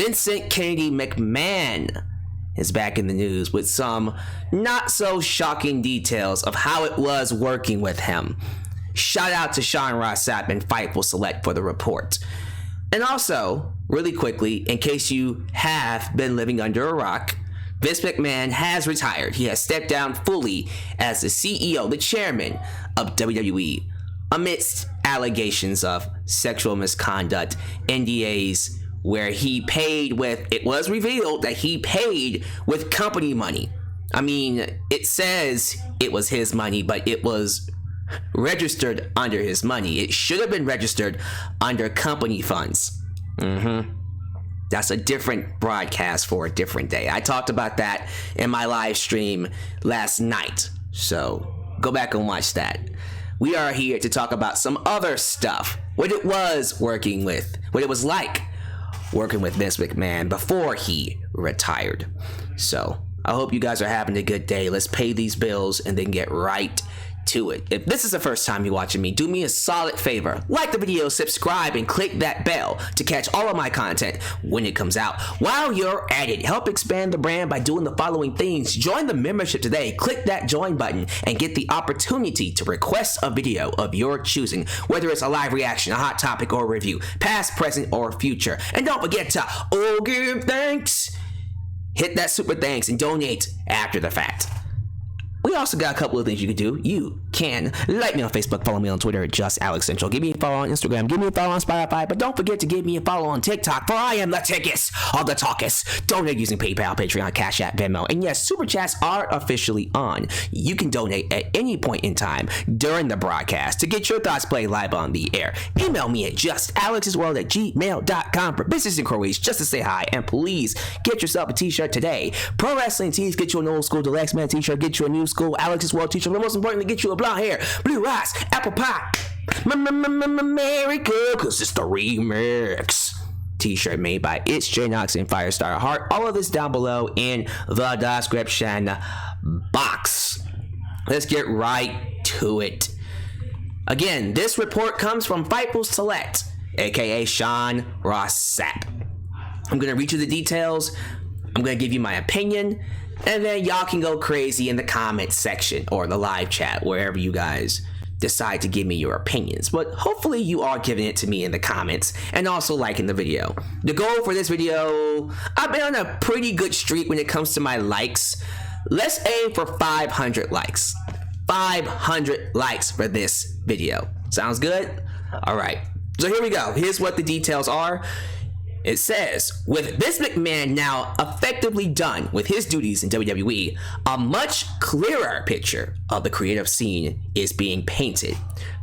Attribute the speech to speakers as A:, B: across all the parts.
A: Vincent Kennedy McMahon is back in the news with some not so shocking details of how it was working with him. Shout out to Sean Rossap and Fightful Select for the report. And also, really quickly, in case you have been living under a rock, Vince McMahon has retired. He has stepped down fully as the CEO, the chairman of WWE, amidst allegations of sexual misconduct, NDAs, where he paid with, it was revealed that he paid with company money. I mean, it says it was his money, but it was registered under his money. It should have been registered under company funds. That's a different broadcast for a different day. I talked about that in my live stream last night, so go back and watch that. We are here to talk about some other stuff, what it was working with, what it was like working with Vince McMahon before he retired. So I hope you guys are having a good day. Let's pay these bills and then get right to it. If this is the first time you're watching me, do me a solid favor. Like the video, subscribe, and click that bell to catch all of my content when it comes out. While you're at it, help expand the brand by doing the following things. Join the membership today. Click that join button and get the opportunity to request a video of your choosing, whether it's a live reaction, a hot topic, or a review, past, present, or future. And don't forget to give thanks. Hit that super thanks and donate after the fact. We also got a couple of things you can do. You can like me on Facebook, follow me on Twitter at Just Alyx Central. Give me a follow on Instagram, give me a follow on Spotify, but don't forget to give me a follow on TikTok, for I am the tickest of the talkest. Donate using PayPal, Patreon, Cashapp, VENMO, and yes, Super Chats are officially on. You can donate at any point in time during the broadcast to get your thoughts played live on the air. Email me at justalyxsworld@gmail.com for business inquiries, just to say hi, and please get yourself a t-shirt today. Pro wrestling tees, get you an old school Deluxe Man t-shirt, get you a new school Alyx's World t-shirt, but most importantly, get you a blonde hair, blue eyes, apple pie, America, cause it's the remix t-shirt made by It's J Knox and Firestar Heart. All of this down below in the description box. Let's get right to it. Again, this report comes from Fightful Select, aka Sean Rossap. I'm gonna read you the details. I'm gonna give you my opinion, and then y'all can go crazy in the comment section or the live chat, wherever you guys decide to give me your opinions. But hopefully you are giving it to me in the comments and also liking the video. The goal for this video, I've been on a pretty good streak when it comes to my likes. Let's aim for 500 likes. 500 likes for this video. Sounds good? All right. So here we go. Here's what the details are. It says, with Vince McMahon now effectively done with his duties in WWE, a much clearer picture of the creative scene is being painted.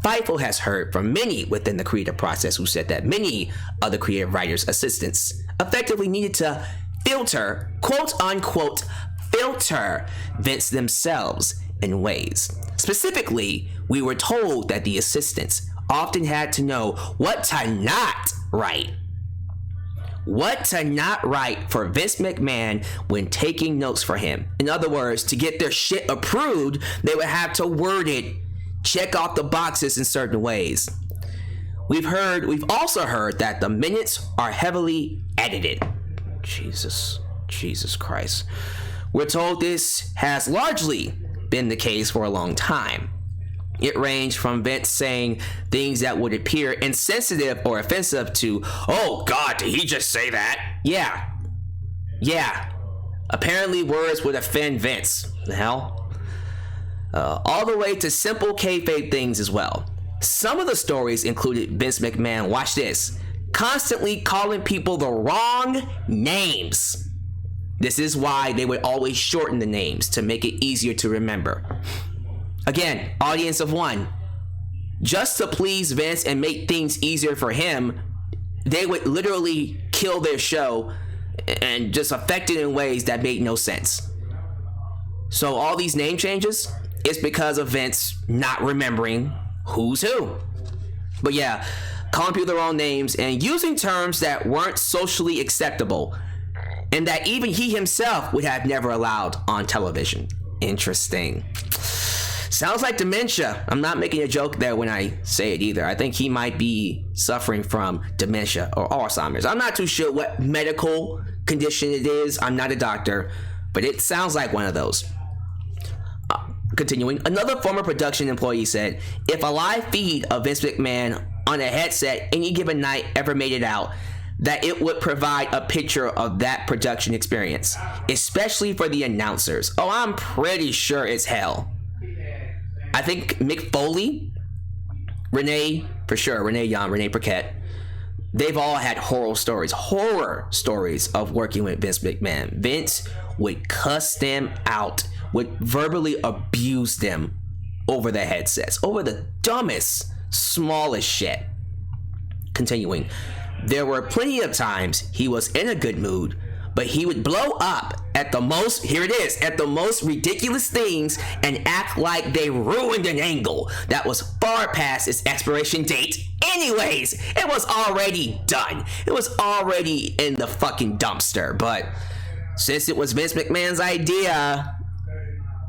A: Fightful has heard from many within the creative process who said that many of the creative writers' assistants effectively needed to filter, quote unquote, filter Vince themselves in ways. Specifically, we were told that the assistants often had to know what to not write. What to not write for Vince McMahon when taking notes for him. In other words, to get their shit approved, they would have to word it, check off the boxes in certain ways. We've also heard that the minutes are heavily edited. Jesus Christ. We're told this has largely been the case for a long time. It ranged from Vince saying things that would appear insensitive or offensive to, oh God, did he just say that? Yeah. Apparently words would offend Vince. The hell? All the way to simple kayfabe things as well. Some of the stories included Vince McMahon, watch this, constantly calling people the wrong names. This is why they would always shorten the names to make it easier to remember. Again, audience of one. Just to please Vince and make things easier for him, they would literally kill their show and just affect it in ways that made no sense. So all these name changes is because of Vince not remembering who's who. But yeah, calling people the wrong names and using terms that weren't socially acceptable and that even he himself would have never allowed on television. Interesting. Sounds like dementia. I'm not making a joke there when I say it either. I think he might be suffering from dementia or Alzheimer's. I'm not too sure what medical condition it is. I'm not a doctor, but it sounds like one of those. Continuing, another former production employee said, if a live feed of Vince McMahon on a headset any given night ever made it out, that it would provide a picture of that production experience, especially for the announcers. Oh, I'm pretty sure it's hell. I think Mick Foley, Renee Young, Renee Paquette, they've all had horror stories of working with Vince McMahon. Vince would cuss them out, would verbally abuse them over the headsets, over the dumbest, smallest shit. Continuing, there were plenty of times he was in a good mood, but he would blow up at the most, here it is, at the most ridiculous things and act like they ruined an angle that was far past its expiration date. Anyways, it was already done. It was already in the fucking dumpster. But since it was Vince McMahon's idea,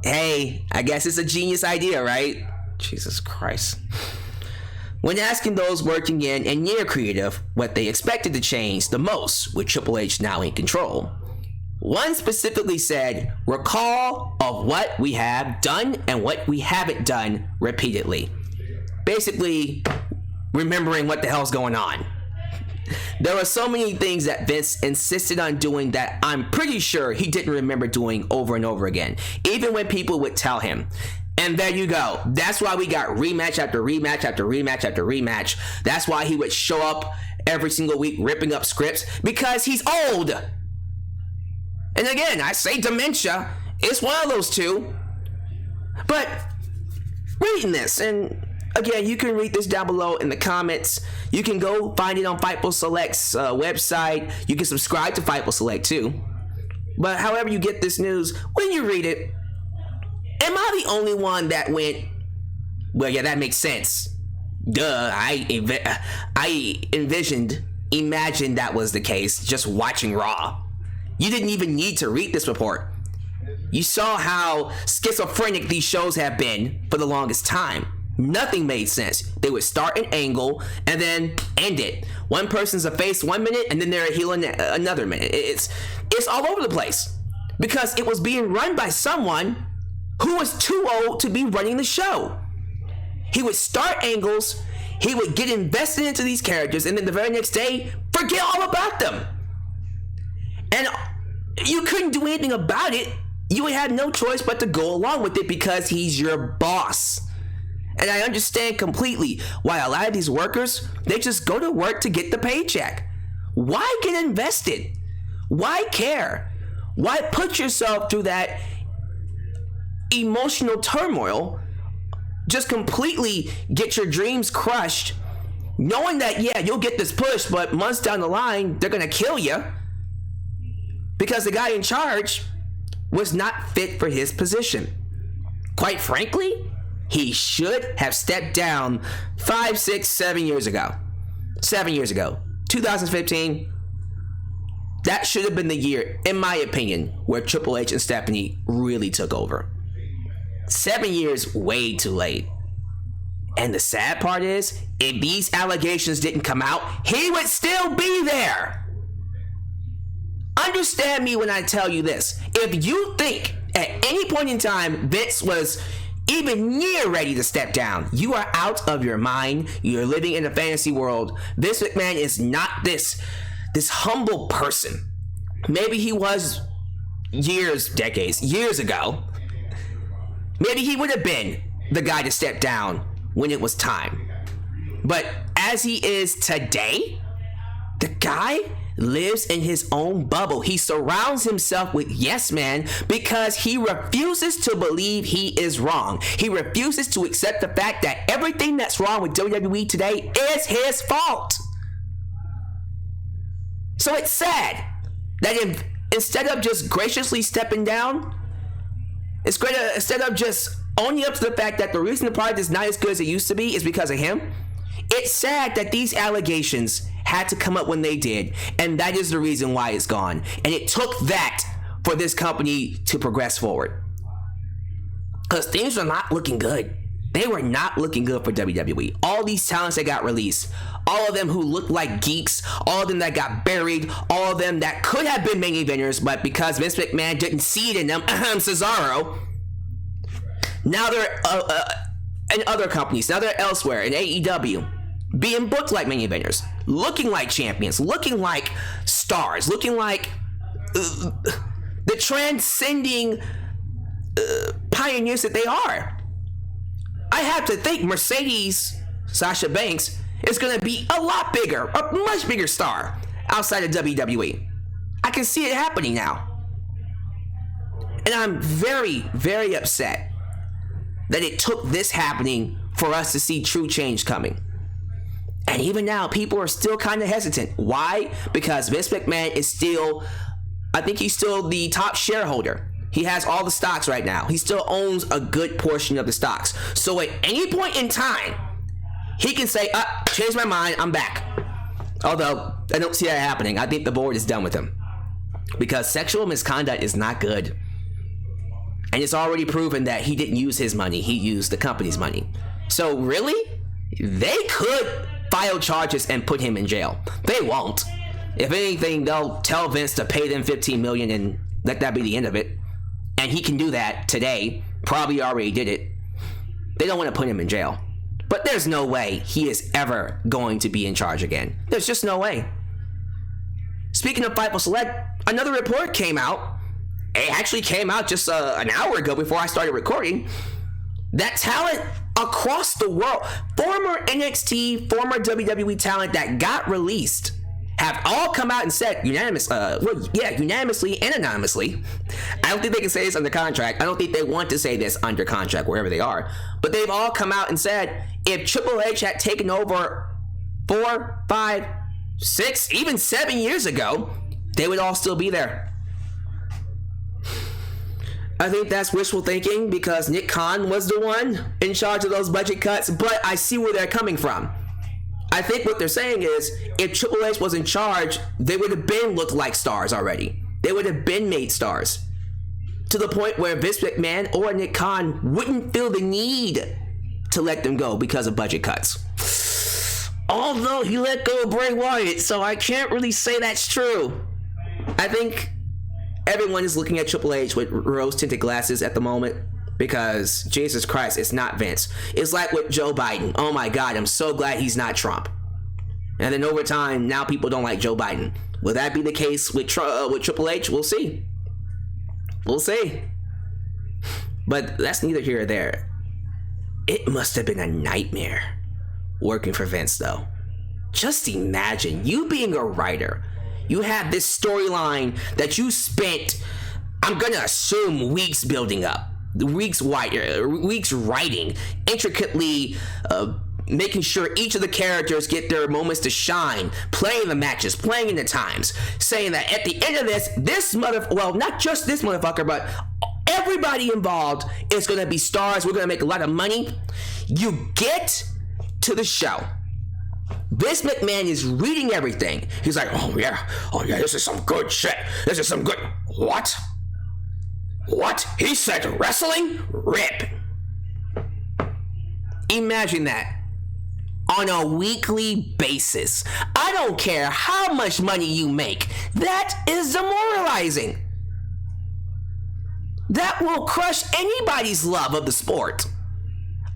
A: hey, I guess it's a genius idea, right? Jesus Christ. When asking those working in and near creative what they expected to change the most with Triple H now in control, one specifically said, recall of what we have done and what we haven't done repeatedly. Basically, remembering what the hell's going on. There were so many things that Vince insisted on doing that I'm pretty sure he didn't remember doing over and over again, even when people would tell him. And there you go. That's why we got rematch after rematch after rematch after rematch. That's why he would show up every single week ripping up scripts, because he's old. And again, I say dementia. It's one of those two. But reading this, and again, you can read this down below in the comments. You can go find it on Fightful Select's website. You can subscribe to Fightful Select too. But however you get this news, when you read it, am I the only one that went, well, yeah, that makes sense. Duh, I imagined that was the case just watching Raw. You didn't even need to read this report. You saw how schizophrenic these shows have been for the longest time. Nothing made sense. They would start an angle and then end it. One person's a face 1 minute and then they're a heel in another minute. It's all over the place because it was being run by someone who was too old to be running the show. He would start angles, he would get invested into these characters, and then the very next day, forget all about them. And you couldn't do anything about it. You would have no choice but to go along with it because he's your boss. And I understand completely why a lot of these workers, they just go to work to get the paycheck. Why get invested? Why care? Why put yourself through that emotional turmoil, just completely get your dreams crushed, knowing that, yeah, you'll get this push, but months down the line, they're gonna kill you because the guy in charge was not fit for his position. Quite frankly, he should have stepped down 5, 6, 7 years ago. 7 years ago, 2015. That should have been the year, in my opinion, where Triple H and Stephanie really took over. 7 years, way too late. And the sad part is, if these allegations didn't come out, he would still be there. Understand me when I tell you this. If you think at any point in time Vince was even near ready to step down, you are out of your mind. You're living in a fantasy world. Vince McMahon is not this humble person. Maybe he was years ago. Maybe he would have been the guy to step down when it was time. But as he is today, the guy lives in his own bubble. He surrounds himself with yes men because he refuses to believe he is wrong. He refuses to accept the fact that everything that's wrong with WWE today is his fault. So it's sad that instead of just graciously stepping down, instead of just owning up to the fact that the reason the product is not as good as it used to be is because of him, it's sad that these allegations had to come up when they did, and that is the reason why it's gone. And it took that for this company to progress forward. because things were not looking good. They were not looking good for WWE. All these talents that got released, all of them who looked like geeks, all of them that got buried, all of them that could have been main eventers, but because Vince McMahon didn't see it in them, Cesaro, now they're in other companies, now they're elsewhere in AEW, being booked like main eventers, looking like champions, looking like stars, looking like the transcending pioneers that they are. I have to think Mercedes, Sasha Banks, is going to be a lot bigger, a much bigger star outside of WWE. I can see it happening now. And I'm very, very upset that it took this happening for us to see true change coming. And even now, people are still kind of hesitant. Why? Because Vince McMahon is still, I think he's still the top shareholder. He has all the stocks right now. He still owns a good portion of the stocks. So at any point in time, he can say, change my mind, I'm back. Although, I don't see that happening. I think the board is done with him. Because sexual misconduct is not good. And it's already proven that he didn't use his money. He used the company's money. So really, they could file charges and put him in jail. They won't. If anything, they'll tell Vince to pay them $15 million and let that be the end of it. And he can do that today. Probably already did it. They don't want to put him in jail. But there's no way he is ever going to be in charge again. There's just no way. Speaking of Fightful Select, another report came out. It actually came out just an hour ago before I started recording. That talent across the world, former NXT, former WWE talent that got released, have all come out and said unanimously and anonymously. I don't think they can say this under contract. I don't think they want to say this under contract wherever they are. But they've all come out and said if Triple H had taken over 4, 5, 6, even 7 years ago, they would all still be there. I think that's wishful thinking because Nick Khan was the one in charge of those budget cuts, but I see where they're coming from. I think what they're saying is if Triple H was in charge, they would have been looked like stars already. They would have been made stars to the point where Vince McMahon or Nick Khan wouldn't feel the need to let them go because of budget cuts. Although he let go of Bray Wyatt, so I can't really say that's true. I think everyone is looking at Triple H with rose-tinted glasses at the moment because, Jesus Christ, it's not Vince. It's like with Joe Biden. Oh my God, I'm so glad he's not Trump. And then over time, now people don't like Joe Biden. Will that be the case with Triple H? We'll see. We'll see. But that's neither here or there. It must have been a nightmare working for Vince, though. Just imagine you being a writer. You have this storyline that you spent, I'm going to assume, weeks building up. Weeks writing, intricately making sure each of the characters get their moments to shine, playing the matches, playing in the times, saying that at the end of this not just this motherfucker, but everybody involved is going to be stars. We're going to make a lot of money. You get to the show. Vince McMahon is reading everything. He's like, oh yeah, this is some good shit. This is some good... What? He said wrestling? Rip. Imagine that. On a weekly basis. I don't care how much money you make. That is demoralizing. That will crush anybody's love of the sport.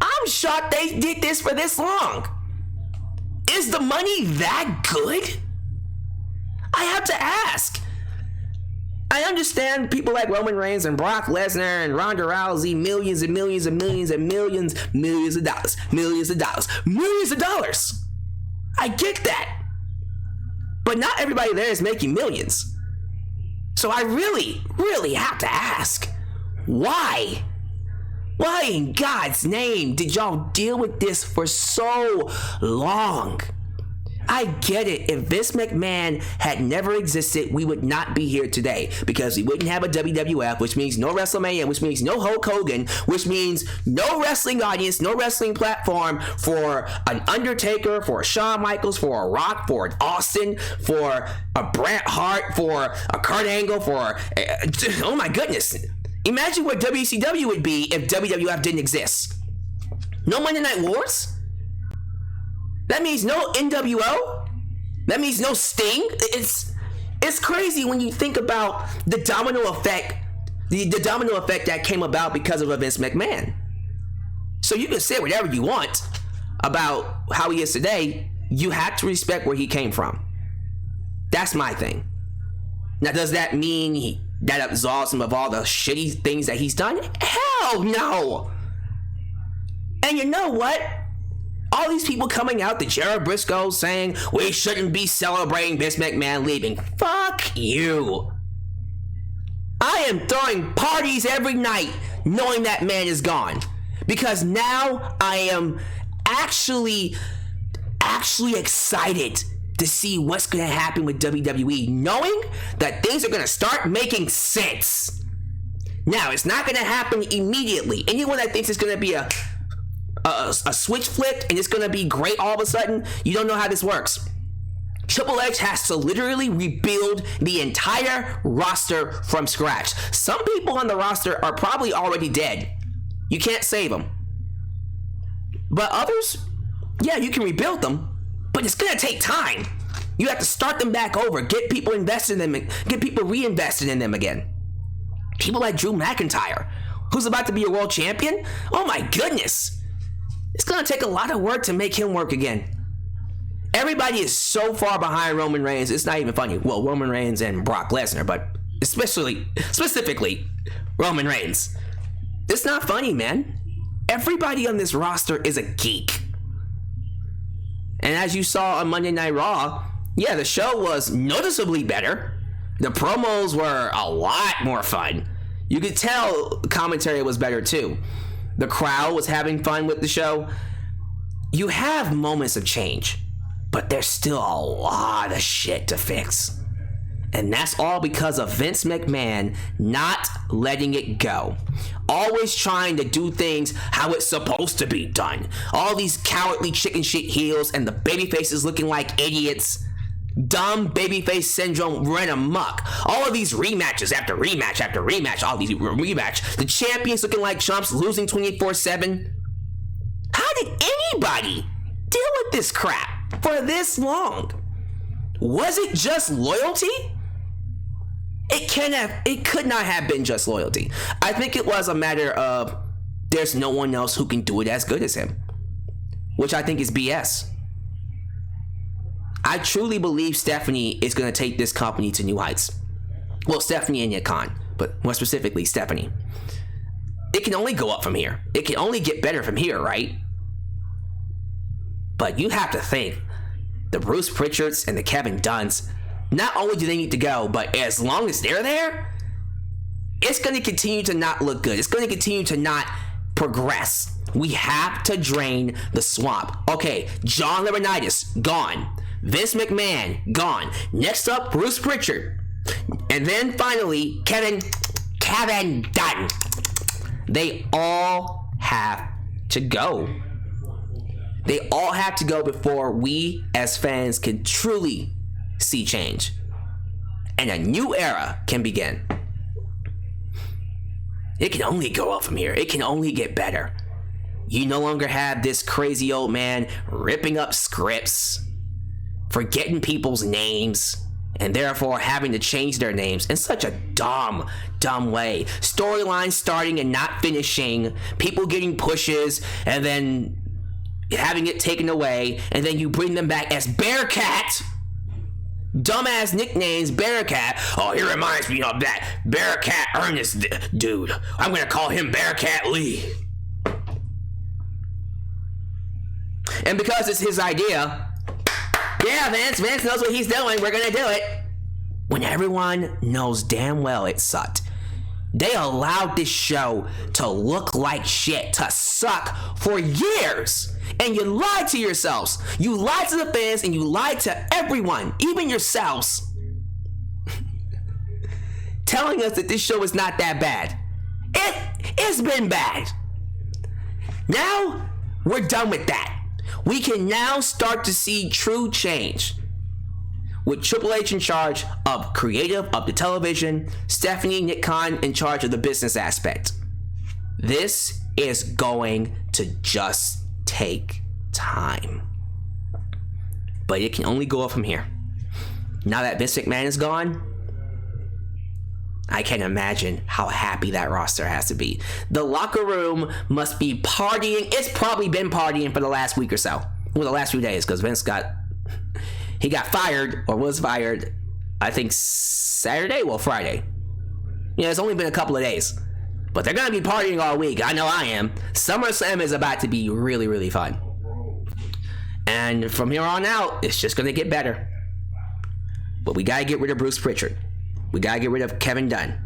A: I'm shocked they did this for this long. Is the money that good? I have to ask. I understand people like Roman Reigns and Brock Lesnar and Ronda Rousey, millions and millions and millions and millions of dollars. I get that. But not everybody there is making millions. So I really, really have to ask, why? Why in God's name did y'all deal with this for so long? I get it. If Vince McMahon had never existed, we would not be here today because we wouldn't have a WWF, which means no WrestleMania, which means no Hulk Hogan, which means no wrestling audience, no wrestling platform for an Undertaker, for a Shawn Michaels, for a Rock, for an Austin, for a Bret Hart, for a Kurt Angle, for oh my goodness. Imagine what WCW would be if WWF didn't exist. No Monday Night Wars? That means no NWO? That means no Sting? It's crazy when you think about the domino effect, the domino effect that came about because of Vince McMahon. So you can say whatever you want about how he is today. You have to respect where he came from. That's my thing. Now, does that mean that absolves him of all the shitty things that he's done? Hell no! And you know what? All these people coming out, the Jared Briscoe saying we shouldn't be celebrating Vince McMahon leaving. Fuck you. I am throwing parties every night knowing that man is gone. Because now I am actually excited to see what's going to happen with WWE, knowing that things are going to start making sense. Now, it's not going to happen immediately. Anyone that thinks it's going to be a switch flipped and it's going to be great all of a sudden, you don't know how this works. Triple H has to literally rebuild the entire roster from scratch. Some people on the roster are probably already dead. You can't save them. But others, yeah, you can rebuild them, but it's going to take time. You have to start them back over, get people invested in them, get people reinvested in them again. People like Drew McIntyre, who's about to be a world champion. Oh my goodness. It's going to take a lot of work to make him work again. Everybody is so far behind Roman Reigns, it's not even funny. Well, Roman Reigns and Brock Lesnar, but specifically Roman Reigns. It's not funny, man. Everybody on this roster is a geek. And as you saw on Monday Night Raw, yeah, the show was noticeably better. The promos were a lot more fun. You could tell the commentary was better too. The crowd was having fun with the show. You have moments of change, but there's still a lot of shit to fix. And that's all because of Vince McMahon not letting it go. Always trying to do things how it's supposed to be done. All these cowardly chicken shit heels and the babyfaces looking like idiots. Dumb babyface syndrome ran amok. All of these rematches after rematch after rematch. All these rematch. The champions looking like chumps, losing 24/7. How did anybody deal with this crap for this long? Was it just loyalty? It could not have been just loyalty. I think it was a matter of there's no one else who can do it as good as him, which I think is BS. I truly believe Stephanie is going to take this company to new heights. Well, Stephanie and Nick Khan, but more specifically Stephanie. It can only go up from here. It can only get better from here, right? But you have to think, the Bruce Pritchards and the Kevin Dunns, not only do they need to go, but as long as they're there, it's going to continue to not look good. It's going to continue to not progress. We have to drain the swamp. Okay, John Laurinaitis, gone. Vince McMahon, gone. Next up, Bruce Pritchard. And then finally, Kevin Dunn. They all have to go. They all have to go before we as fans can truly see change. And a new era can begin. It can only go up from here. It can only get better. You no longer have this crazy old man ripping up scripts, forgetting people's names, and therefore having to change their names in such a dumb way. Storylines starting and not finishing, people getting pushes and then having it taken away, and then you bring them back as Bearcat. Dumbass nicknames, Bearcat. Oh, he reminds me of that Bearcat Ernest dude. I'm gonna call him Bearcat Lee. And because it's his idea, yeah, Vince knows what he's doing, we're gonna do it. When everyone knows damn well it sucked. They allowed this show to look like shit, to suck for years. And you lied to yourselves. You lied to the fans and you lied to everyone, even yourselves. Telling us that this show is not that bad. It's been bad. Now, we're done with that. We can now start to see true change. with Triple H in charge of creative, of the television, Stephanie Nick Khan in charge of the business aspect. This is going to just take time. But it can only go up from here. Now that Vince McMahon is gone, I can't imagine how happy that roster has to be. The locker room must be partying. It's probably been partying for the last week or so. Well, the last few days, because Vince got fired, or was fired, I think Saturday? Well, Friday. Yeah, it's only been a couple of days. But they're going to be partying all week. I know I am. SummerSlam is about to be really, really fun. And from here on out, it's just going to get better. But we got to get rid of Bruce Pritchard. We got to get rid of Kevin Dunn.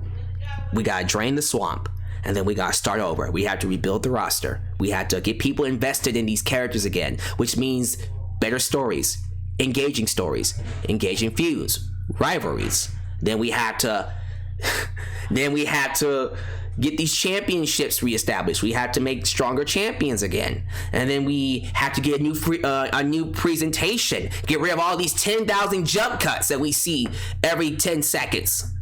A: We got to drain the swamp. And then we got to start over. We have to rebuild the roster. We have to get people invested in these characters again, which means better stories, engaging feuds, rivalries. Then we have to get these championships reestablished. We have to make stronger champions again. And then we have to get a new presentation. Get rid of all these 10,000 jump cuts that we see every 10 seconds.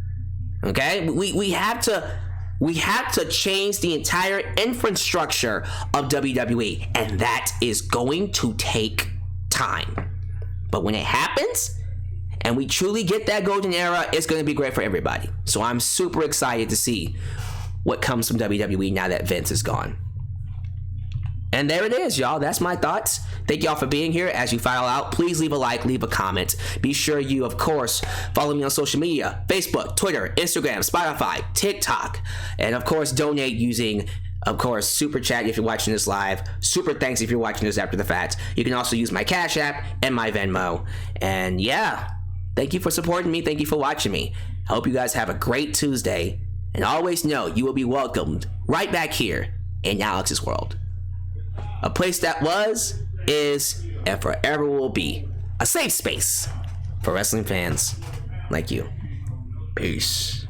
A: Okay? We have to change the entire infrastructure of WWE, and that is going to take time. But when it happens, and we truly get that golden era, it's going to be great for everybody. So I'm super excited to see what comes from WWE now that Vince is gone. And there it is, y'all. That's my thoughts. Thank y'all for being here. As you file out, please leave a like, leave a comment. Be sure you, of course, follow me on social media: Facebook, Twitter, Instagram, Spotify, TikTok. And, of course, donate using, of course, Super Chat if you're watching this live. Super thanks if you're watching this after the fact. You can also use my Cashapp and my Venmo. And, yeah, thank you for supporting me. Thank you for watching me. I hope you guys have a great Tuesday. And always know you will be welcomed right back here in Alyx's world. A place that was, is, and forever will be a safe space for wrestling fans like you. Peace.